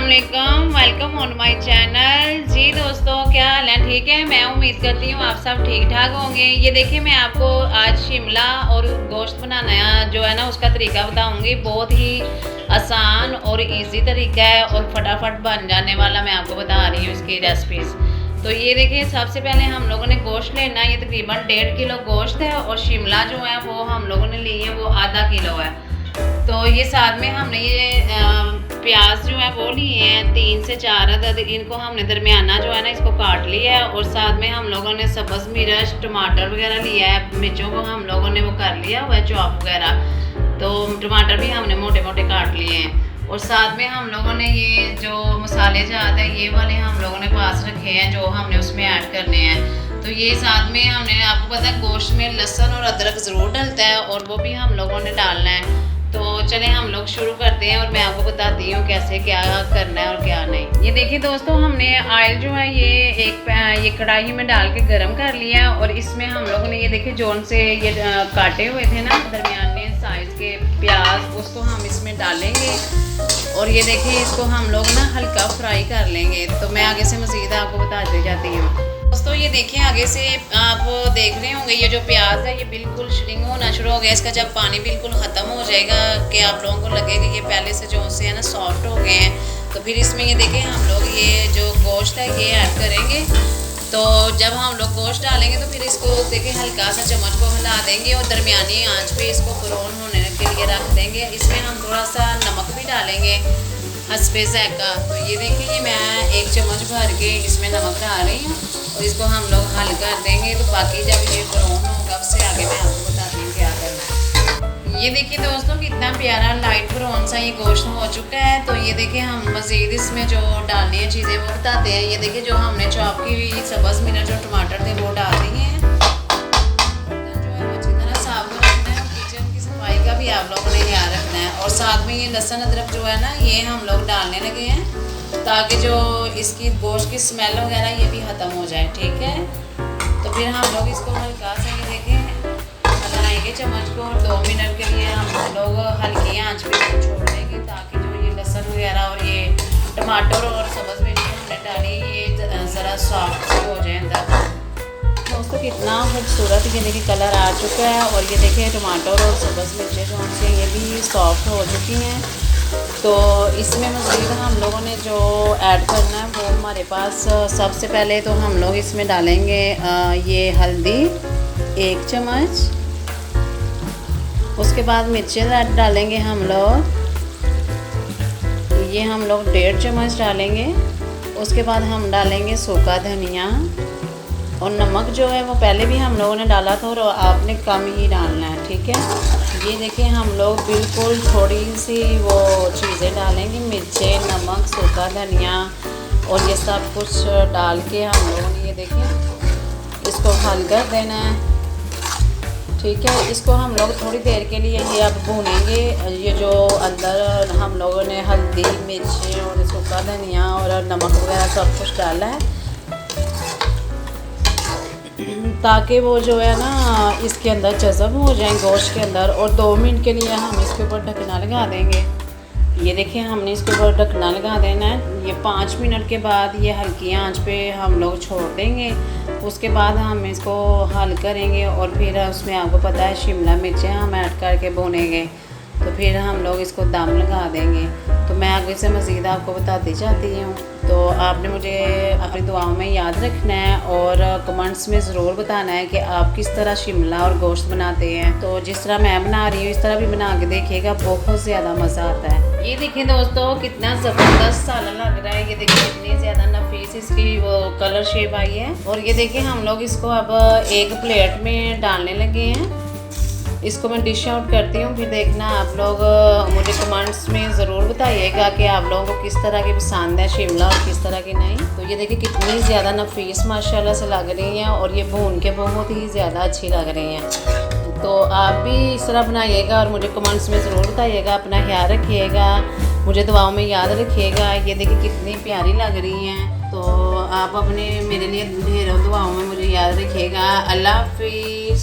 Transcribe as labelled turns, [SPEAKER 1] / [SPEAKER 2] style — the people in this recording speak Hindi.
[SPEAKER 1] अस्सलामुअलैकुम, वेलकम ऑन माय चैनल। जी दोस्तों, क्या हाल है? ठीक है, मैं उम्मीद करती हूँ आप सब ठीक ठाक होंगे। ये देखिए, मैं आपको आज शिमला और गोश्त बनाना जो है ना उसका तरीका बताऊंगी। बहुत ही आसान और इजी तरीका है और फटाफट बन जाने वाला मैं आपको बता रही हूँ इसकी रेसिपीज़। तो ये देखिए, सबसे पहले हम लोगों ने गोश्त लेना है। ये तकरीबन 1.5 किलो गोश्त है और शिमला जो है वो हम लोगों ने ली है वो आधा किलो है। तो ये साथ में हमने ये प्याज जो है वो लिए हैं 3 से 4 अदद। इनको हमने दरमियाना जो है ना इसको काट लिया है और साथ में हम लोगों ने सब्ज़ मिर्च टमाटर वगैरह लिया है। मिर्चों को हम लोगों ने वो कर लिया हुआ है चॉप वगैरह। तो टमाटर भी हमने मोटे मोटे काट लिए हैं और साथ में हम लोगों ने ये जो मसाले जाते हैं ये वाले हम लोगों ने पास रखे हैं जो हमने उसमें ऐड करने हैं। तो ये साथ में हमने, आपको पता है गोश्त में लहसुन और अदरक ज़रूर डलता है और वो भी हम लोगों ने डालना है। तो चलें हम लोग शुरू करते हैं और मैं आपको बताती हूँ कैसे क्या करना है और क्या नहीं। ये देखिए दोस्तों, हमने ऑयल जो है ये कढ़ाई में डाल के गरम कर लिया और इसमें हम लोगों ने ये देखिए जोन से ये काटे हुए थे ना दरमियाने साइज़ के प्याज, उसको हम इसमें डालेंगे और ये देखिए इसको हम लोग ना हल्का फ्राई कर लेंगे। तो मैं आगे से मज़ीद आपको बताती जाती हूँ। दोस्तों ये देखिए, आगे से आप देख रहे होंगे ये जो प्याज है ये बिल्कुल श्रिंक होना शुरू हो गया। इसका जब पानी बिल्कुल ख़त्म हो जाएगा कि आप लोगों को लगेगा ये पहले से जो से है ना सॉफ्ट हो गए हैं, तो फिर इसमें ये देखिए हम लोग ये जो गोश्त है ये ऐड करेंगे। तो जब हम लोग गोश्त डालेंगे तो फिर इसको देखिए हल्का सा चम्मच को हिला देंगे और दरमियानी आंच पे इसको ब्राउन होने के लिए रख देंगे। इसमें हम थोड़ा सा नमक भी डालेंगे हस्बे ज़ायक़ा। तो ये देखिए, ये मैं 1 चम्मच भर के इसमें नमक डाल रही हूँ और इसको हम लोग हल कर देंगे। तो बाकी जब ये ब्राउन होगा उससे आगे मैं आपको बताती हूँ क्या करना है। ये देखिए दोस्तों, कितना प्यारा लाइट ब्राउन सा ये गोश्त हो चुका है। तो ये देखिए हम मज़ीद इसमें जो डालनी है चीज़ें वो बताते हैं। ये देखिए जो हमने चॉप की हुई सब्ज़ मिर्च और टमाटर थे वो डाल दिए हैं। जो है वो अच्छी तरह साफ रखना है और किचन की सफाई का भी आप लोगों ने ध्यान रखना है। और साथ में ये लहसुन अदरक जो है ना ये हम लोग डालने लगे हैं ताकि जो इसकी गोश्त की स्मेल वगैरह ये भी ख़त्म हो जाए। ठीक है, तो फिर हम लोग इसको हल्का सा ये देखें हलाएंगे चम्मच को और 2 मिनट के लिए हम लोग हल्की आंच पे इसको छोड़ देंगे ताकि जो ये लहसुन वगैरह और ये टमाटर और सब्ज़ मिर्च हमने डाली ये ज़रा सॉफ्ट हो जाए अंदर। दोस्तों कितना खूबसूरत ये देखिए कलर आ चुका है और ये देखिए टमाटर और सब्ज़ मिर्चें जो हमसे ये भी सॉफ्ट हो चुकी हैं। तो इसमें मज़ीद हम लोगों ने जो ऐड करना है वो हमारे पास सबसे पहले तो हम लोग इसमें डालेंगे ये हल्दी 1 चम्मच। उसके बाद मिर्चें डालेंगे हम लोग, ये हम लोग 1.5 चम्मच डालेंगे। उसके बाद हम डालेंगे सूखा धनिया और नमक जो है वो पहले भी हम लोगों ने डाला था और आपने कम ही डालना है। ठीक है, ये देखिए हम लोग बिल्कुल थोड़ी सी वो चीज़ें डालेंगे, मिर्चें, नमक, सूखा धनिया और ये सब कुछ डाल के हम लोगों ने ये देखिए इसको हल कर देना है। ठीक है, इसको हम लोग थोड़ी देर के लिए ये अब भूनेंगे। ये जो अंदर हम लोगों ने हल्दी, मिर्चें और सूखा धनिया और नमक वगैरह सब कुछ डाला है ताकि वो जो है ना इसके अंदर जज़ब हो जाए गोश्त के अंदर। और 2 मिनट के लिए हम इसके ऊपर ढकना लगा देंगे। ये देखिए हमने इसके ऊपर ढकना लगा देना है। ये 5 मिनट के बाद ये हल्की आंच पे हम लोग छोड़ देंगे। उसके बाद हम इसको हल करेंगे और फिर उसमें आपको पता है शिमला मिर्चें हम ऐड करके भूनेंगे। तो फिर हम लोग इसको दम लगा देंगे। तो मैं आगे से मज़ीद आपको बताती जाती हूँ। तो आपने मुझे अपनी दुआओं में याद रखना है और कमेंट्स में ज़रूर बताना है कि आप किस तरह शिमला और गोश्त बनाते हैं। तो जिस तरह मैं बना रही हूँ इस तरह भी बना के देखिएगा, बहुत ज़्यादा मज़ा आता है। ये देखिए दोस्तों, कितना ज़बरदस्त साला लग रहा है। ये देखिए इतनी ज़्यादा नफीस इसकी वो कलर शेप आई है। और ये देखिए हम लोग इसको अब एक प्लेट में डालने लगे हैं। इसको मैं डिश आउट करती हूँ, फिर देखना आप लोग मुझे कमेंट्स में ज़रूर बताइएगा कि आप लोगों को किस तरह की पसंद है शिमला और किस तरह की नहीं। तो ये देखिए कितनी ज़्यादा नफीस माशाल्लाह से लग रही हैं और ये भून के बहुत ही ज़्यादा अच्छी लग रही हैं। तो आप भी इस तरह बनाइएगा और मुझे कमेंट्स में ज़रूर बताइएगा। अपना ख्याल रखिएगा, मुझे दुआओं में याद रखिएगा। ये देखिए कितनी प्यारी लग रही हैं। तो आप अपने मेरे लिए ढेरों दुआओं में मुझे याद रखिएगा। अल्लाह हाफिज़।